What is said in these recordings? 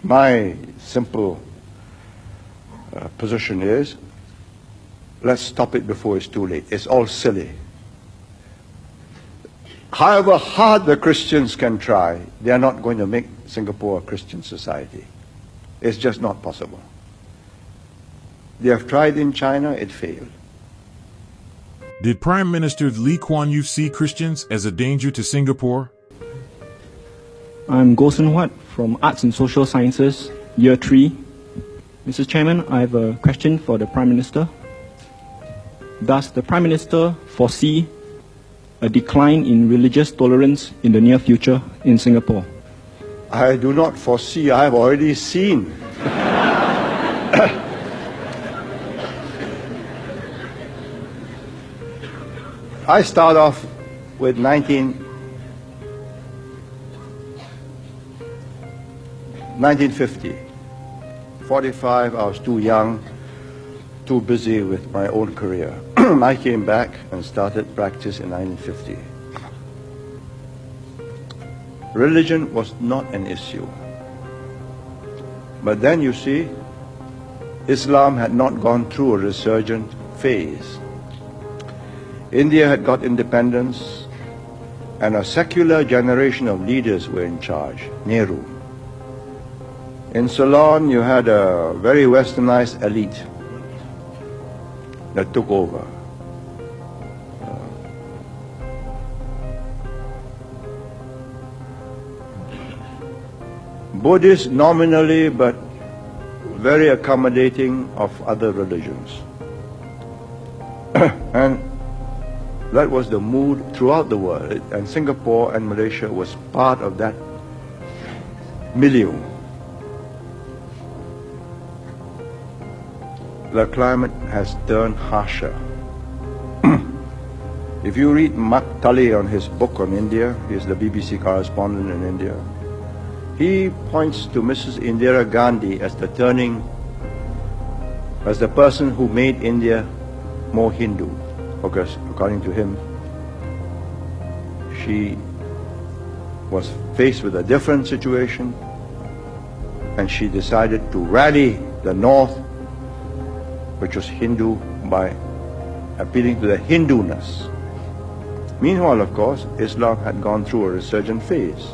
My simple position is, let's stop it before it's too late. It's all silly. However hard the Christians can try, they are not going to make Singapore a Christian society. It's just not possible. They have tried in China, it failed. Did Prime Minister Lee Kuan Yew see Christians as a danger to Singapore? I'm Goh Sun Huat from Arts and Social Sciences, Year 3. Mr. Chairman, I have a question for the Prime Minister. Does the Prime Minister foresee a decline in religious tolerance in the near future in Singapore? I do not foresee, I have already seen. I start off with 1950. 45, I was too young, too busy with my own career. I came back and started practice in 1950. Religion was not an issue. But then you see, Islam had not gone through a resurgent phase. India had got independence, and a secular generation of leaders were in charge, Nehru. In Ceylon, you had a very westernized elite that took over. Buddhist nominally, but very accommodating of other religions. And that was the mood throughout the world, and Singapore and Malaysia was part of that milieu. The climate has turned harsher. If you read Mark Tully on his book on India, he's the BBC correspondent in India, he points to Mrs. Indira Gandhi as the person who made India more Hindu. Because according to him, she was faced with a different situation, and she decided to rally the North, which was Hindu, by appealing to the Hinduness. Meanwhile, of course, Islam had gone through a resurgent phase.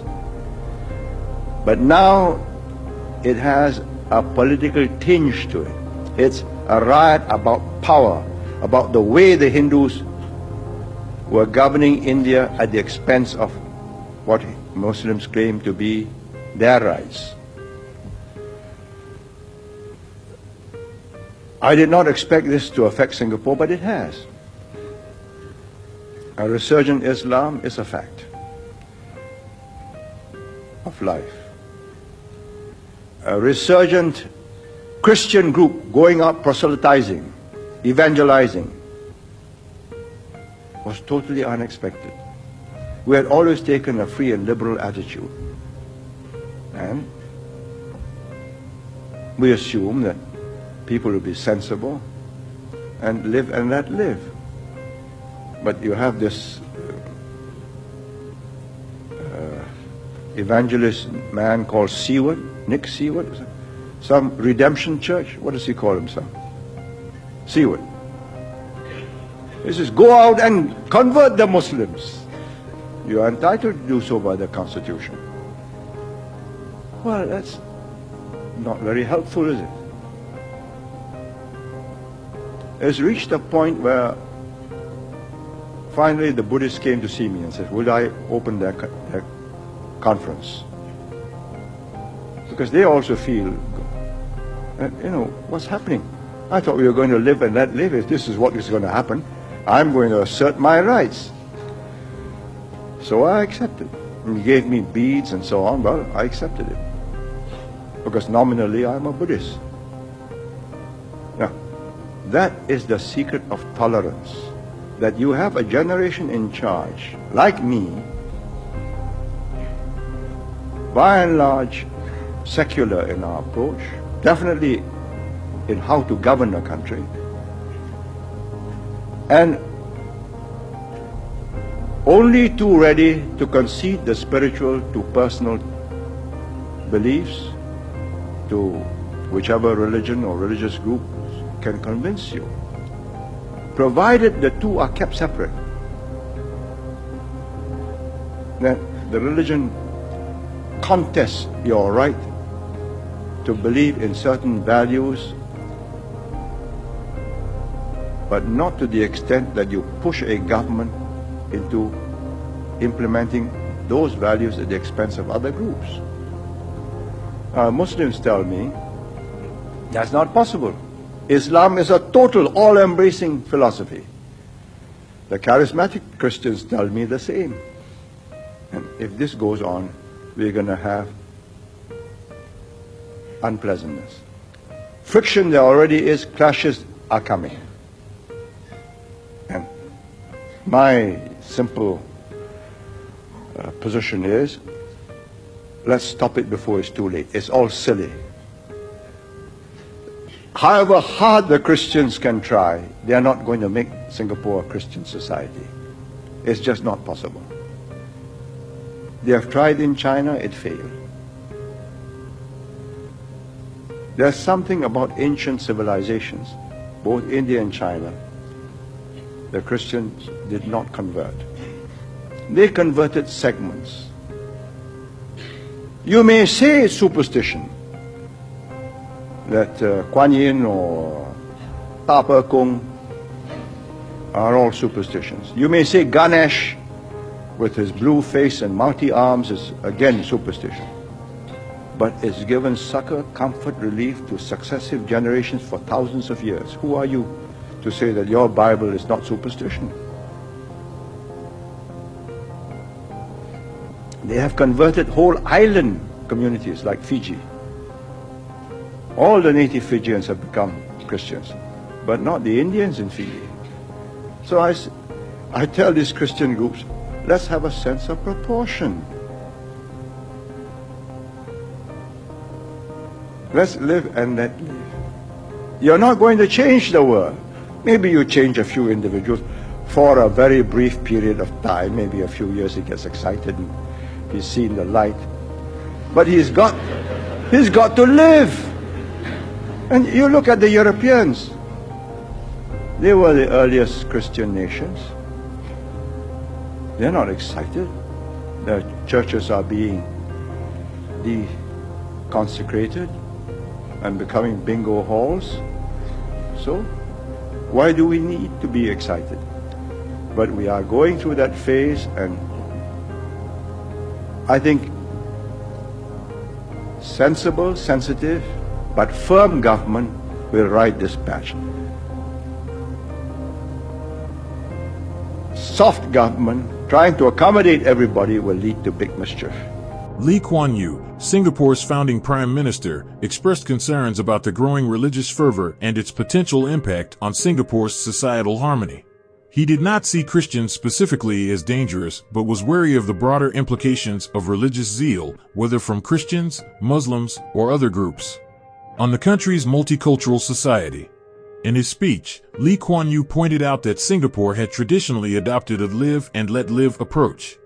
But now it has a political tinge to it. It's a riot about power, about the way the Hindus were governing India at the expense of what Muslims claim to be their rights. I did not expect this to affect Singapore, but it has. A resurgent Islam is a fact of life. A resurgent Christian group going out proselytizing, evangelizing, was totally unexpected. We had always taken a free and liberal attitude, and we assume that people will be sensible and live and let live. But you have this evangelist man called Seward, Nick Seward, some redemption church, what does he call himself? Seward. He says, go out and convert the Muslims. You are entitled to do so by the Constitution. Well, that's not very helpful, is it? It's reached a point where finally the Buddhists came to see me and said, would I open their conference? Because they also feel, what's happening? I thought we were going to live and let live. If this is what is going to happen, I'm going to assert my rights. So I accepted. And he gave me beads and so on. Well, I accepted it. Because nominally I'm a Buddhist. Now, that is the secret of tolerance. That you have a generation in charge, like me, by and large secular in our approach, definitely in how to govern a country, and only too ready to concede the spiritual to personal beliefs to whichever religion or religious group can convince you, provided the two are kept separate. That the religion contests your right to believe in certain values, but not to the extent that you push a government into implementing those values at the expense of other groups. Muslims tell me that's not possible. Islam is a total, all-embracing philosophy. The charismatic Christians tell me the same. And if this goes on, we're going to have unpleasantness. Friction there already is, clashes are coming. And my simple position is, let's stop it before it's too late. It's all silly. However hard the Christians can try, they are not going to make Singapore a Christian society. It's just not possible. They have tried in China, it failed. There's something about ancient civilizations, both India and China, the Christians did not convert. They converted segments. You may say it's superstition, that Kuan Yew or Tapa Kung are all superstitions. You may say Ganesh with his blue face and mighty arms is again superstition. But it's given succor, comfort, relief to successive generations for thousands of years. Who are you to say that your Bible is not superstition? They have converted whole island communities like Fiji. All the native Fijians have become Christians, but not the Indians in Fiji. So I tell these Christian groups, let's have a sense of proportion. Let's live and let live. You're not going to change the world. Maybe you change a few individuals for a very brief period of time, maybe a few years. He gets excited and he's seen the light. But he's got to live. And you look at the Europeans. They were the earliest Christian nations. They're not excited. Their churches are being deconsecrated and becoming bingo halls. So, why do we need to be excited? But we are going through that phase, and I think sensible, sensitive, but firm government will ride this patch. Soft government, trying to accommodate everybody, will lead to big mischief. Lee Kuan Yew, Singapore's founding prime minister, expressed concerns about the growing religious fervor and its potential impact on Singapore's societal harmony. He did not see Christians specifically as dangerous, but was wary of the broader implications of religious zeal, whether from Christians, Muslims, or other groups, on the country's multicultural society. In his speech, Lee Kuan Yew pointed out that Singapore had traditionally adopted a live and let live approach,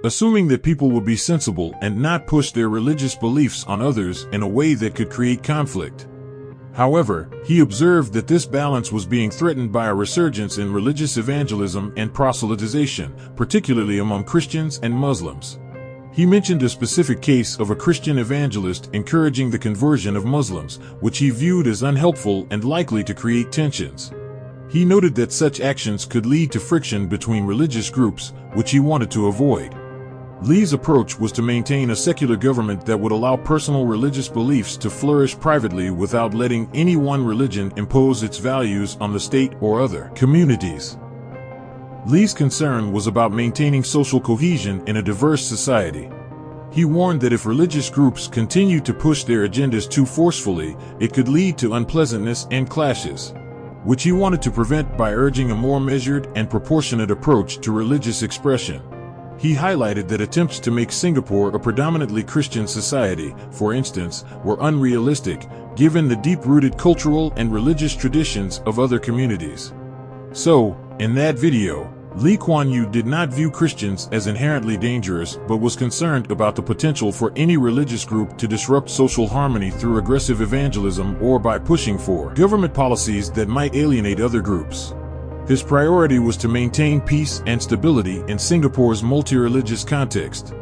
assuming that people would be sensible and not push their religious beliefs on others in a way that could create conflict. However, he observed that this balance was being threatened by a resurgence in religious evangelism and proselytization, particularly among Christians and Muslims. He mentioned a specific case of a Christian evangelist encouraging the conversion of Muslims, which he viewed as unhelpful and likely to create tensions. He noted that such actions could lead to friction between religious groups, which he wanted to avoid. Lee's approach was to maintain a secular government that would allow personal religious beliefs to flourish privately without letting any one religion impose its values on the state or other communities. Lee's concern was about maintaining social cohesion in a diverse society. He warned that if religious groups continued to push their agendas too forcefully, it could lead to unpleasantness and clashes, which he wanted to prevent by urging a more measured and proportionate approach to religious expression. He highlighted that attempts to make Singapore a predominantly Christian society, for instance, were unrealistic, given the deep-rooted cultural and religious traditions of other communities. So, in that video, Lee Kuan Yew did not view Christians as inherently dangerous, but was concerned about the potential for any religious group to disrupt social harmony through aggressive evangelism or by pushing for government policies that might alienate other groups. His priority was to maintain peace and stability in Singapore's multi-religious context.